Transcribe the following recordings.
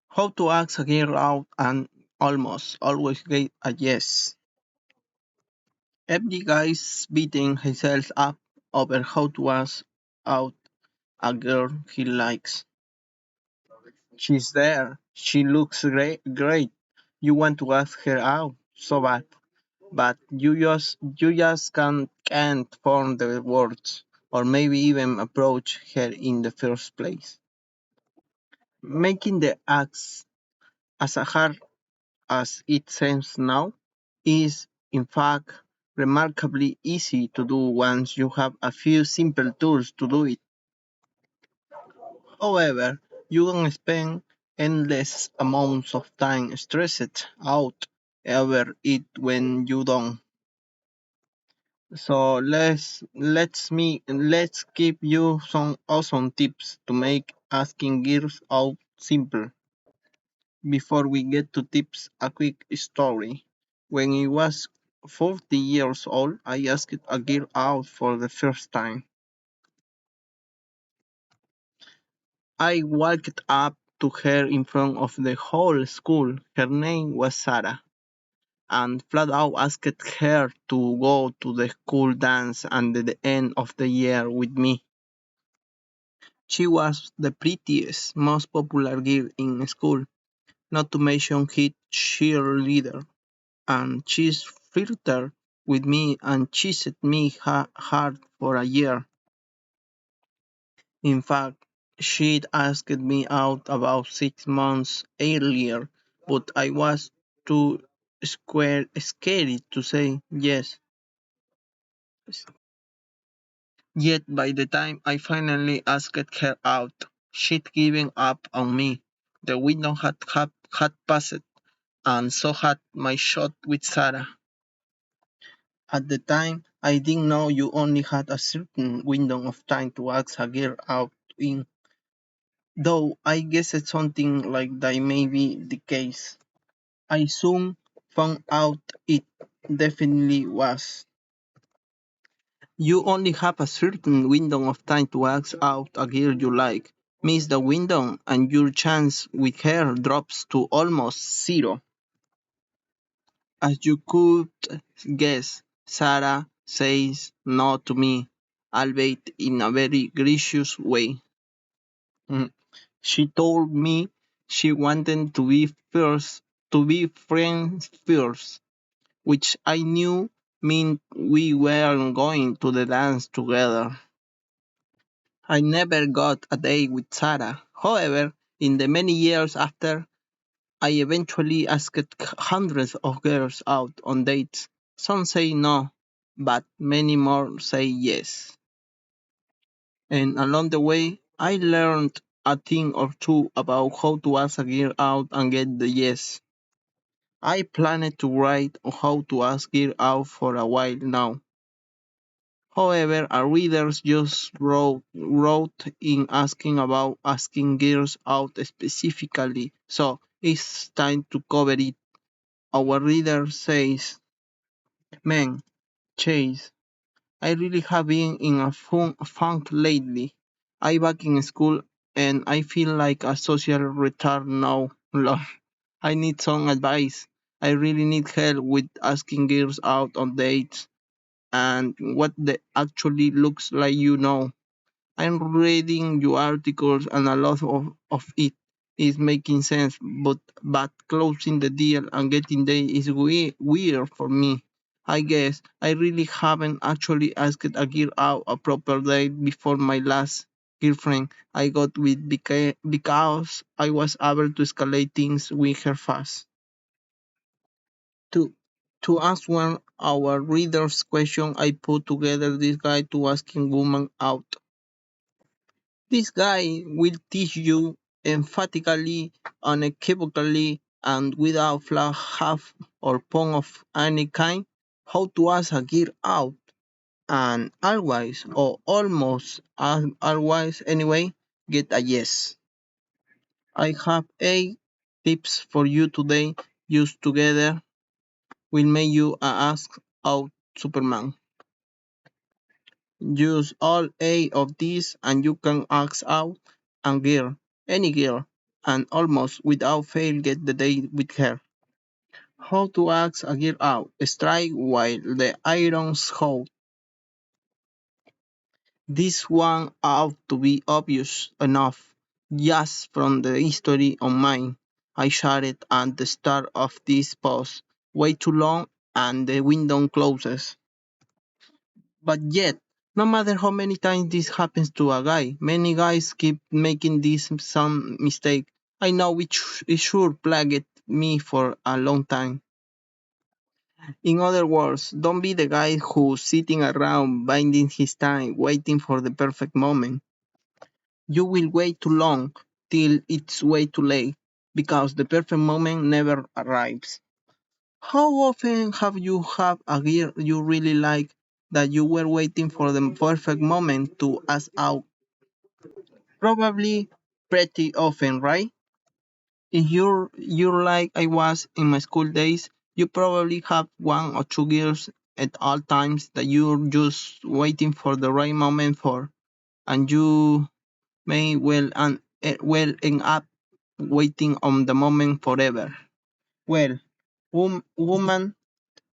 How to ask a girl out and almost always get a yes. Every guy's beating himself up over how to ask out a girl he likes. She's there. She looks great. You want to ask her out so bad, but you just can't form the words, or maybe even approach her in the first place, making the ask as hard as it seems now is in fact remarkably easy to do once you have a few simple tools to do it. However, you can spend endless amounts of time stressed out over it when you don't. So let's give you some awesome tips to make asking girls out simple. Before we get to tips, a quick story. When I was 40 years old, I asked a girl out for the first time. I walked up to her in front of the whole school. Her name was Sarah, and flat out asked her to go to the school dance at the end of the year with me. She was the prettiest, most popular girl in school, not to mention hit cheerleader, and she flirted with me and chased me hard for a year. In fact, she'd asked me out about 6 months earlier, but I was too scared to say yes. Yet by the time I finally asked her out, she'd given up on me. The window had passed, and so had my shot with Sarah. At the time, I didn't know you only had a certain window of time to ask a girl out in, though I guessed something like that may be the case. I soon found out it definitely was. You only have a certain window of time to ask out a girl you like. Miss the window and your chance with her drops to almost zero. As you could guess, Sarah says no to me, albeit in a very gracious way. Mm. She told me she wanted to be friends first, which I knew meant we weren't going to the dance together. I never got a date with Sarah. However, in the many years after, I eventually asked hundreds of girls out on dates. Some say no, but many more say yes. And along the way, I learned a thing or two about how to ask a girl out and get the yes. I planned to write on how to ask girl out for a while now. However, our readers just wrote in asking about asking girls out specifically, so it's time to cover it. Our reader says, "Man, Chase, I really have been in a funk lately. I back in school and I feel like a social retard now. Lol. I need some advice. I really need help with asking girls out on dates and what the actually looks like, you know. I'm reading your articles and a lot of it is making sense, but closing the deal and getting there is weird for me. I guess I really haven't actually asked a girl out a proper date before my last girlfriend I got with because I was able to escalate things with her fast. To to answer our reader's question, I put together this guide to asking women out. This guy will teach you emphatically, unequivocally, and without flaw, half or point of any kind how to ask a girl out, and always or almost always anyway get a yes. I have 8 tips for you today. Used together will make you a ask out Superman. Use all 8 of these and you can ask out a girl, any girl. and almost without fail get the date with her. How to ask a girl out? Strike while the iron's hot. This one ought to be obvious enough, just from the history on mine. I shouted at the start of this post. Way too long and the window closes. But yet, no matter how many times this happens to a guy, many guys keep making this some mistake. I know it sure plagued me for a long time. In other words, don't be the guy who's sitting around biding his time, waiting for the perfect moment. You will wait too long till it's way too late, because the perfect moment never arrives. How often have you had a girl you really like that you were waiting for the perfect moment to ask out? Probably pretty often, right? If you're like I was in my school days, you probably have one or two girls at all times that you're just waiting for the right moment for, and you may well end up waiting on the moment forever. Well, woman,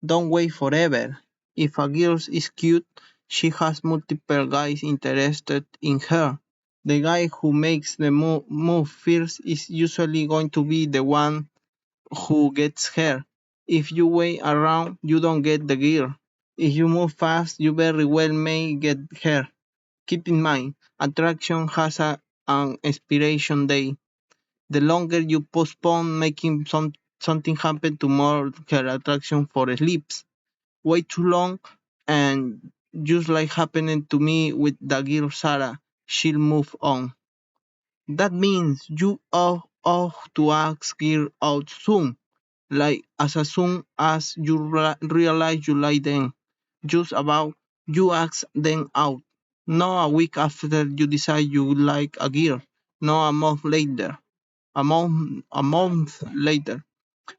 don't wait forever. If a girl is cute, she has multiple guys interested in her. The guy who makes the move first is usually going to be the one who gets her. If you wait around, you don't get the girl. If you move fast, you very well may get her. Keep in mind, attraction has an expiration date. The longer you postpone making something happen, to more her attraction for sleeps. Way too long, and just like happening to me with the girl Sarah, she'll move on. That means you ought to ask her out soon, like as soon as you realize you like them. Just about you ask them out. Not a week after you decide you like a girl. Not a month later. A month later.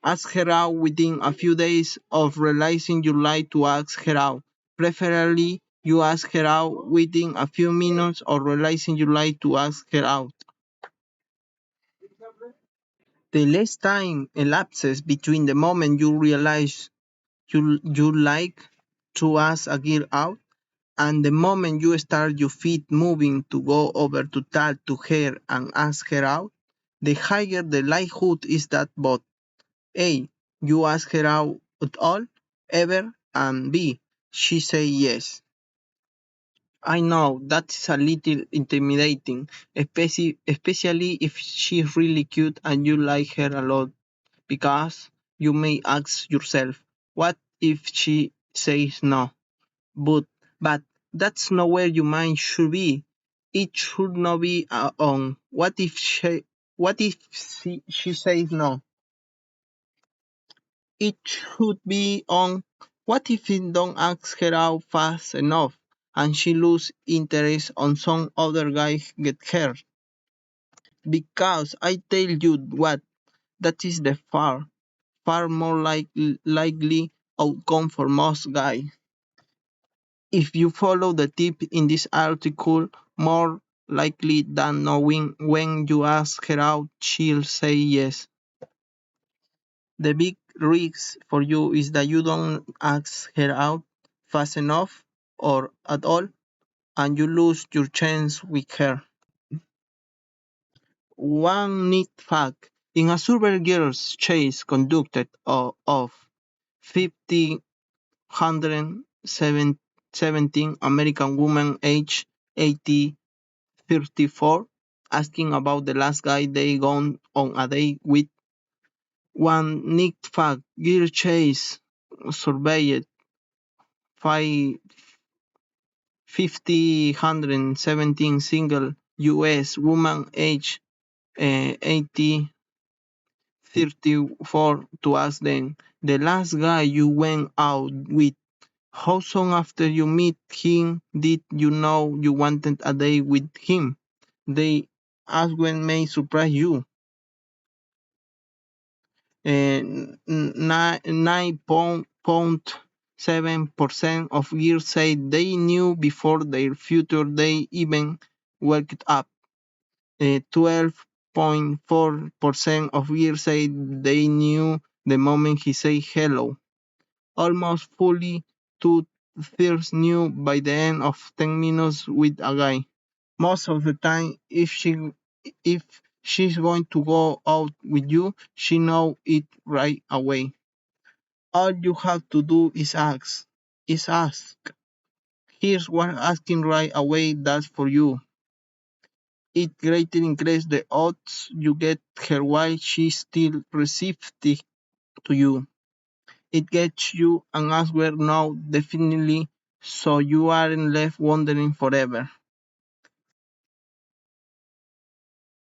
Ask her out within a few days of realizing you like to ask her out. Preferably, you ask her out within a few minutes of realizing you like to ask her out. The less time elapses between the moment you realize you like to ask a girl out and the moment you start your feet moving to go over to talk to her and ask her out, the higher the likelihood is that both A. You ask her out at all, ever, and B. She say yes. I know that's a little intimidating, especially if she's really cute and you like her a lot, because you may ask yourself, what if she says no? But, but that's not where your mind should be. It should not be on what if she says no. It should be on what if you don't ask her out fast enough and she lose interest on some other guy get her. Because I tell you what, that is the far more likely outcome for most guys. If you follow the tip in this article, more likely than knowing when you ask her out, she'll say yes. The big risk for you is that you don't ask her out fast enough or at all, and you lose your chance with her. One neat fact: in a survey girls chase conducted of 1,517 American women aged 80 34, asking about the last guy they gone on a date with. One neat fact: girl chase surveyed 5,117 single US women aged 80 34 to ask them, the last guy you went out with, how soon after you meet him did you know you wanted a date with him? They ask when may surprise you. 9.7% of girls say they knew before their future date even worked up. 99.4% of girls say they knew the moment he said hello. Almost fully two-thirds knew by the end of 10 minutes with a guy. Most of the time, if she's going to go out with you, she knows it right away. All you have to do is ask. Is ask. Here's what asking right away does for you. It greatly increases the odds you get her while she's still receptive to you. It gets you an answer now definitely so you aren't left wondering forever.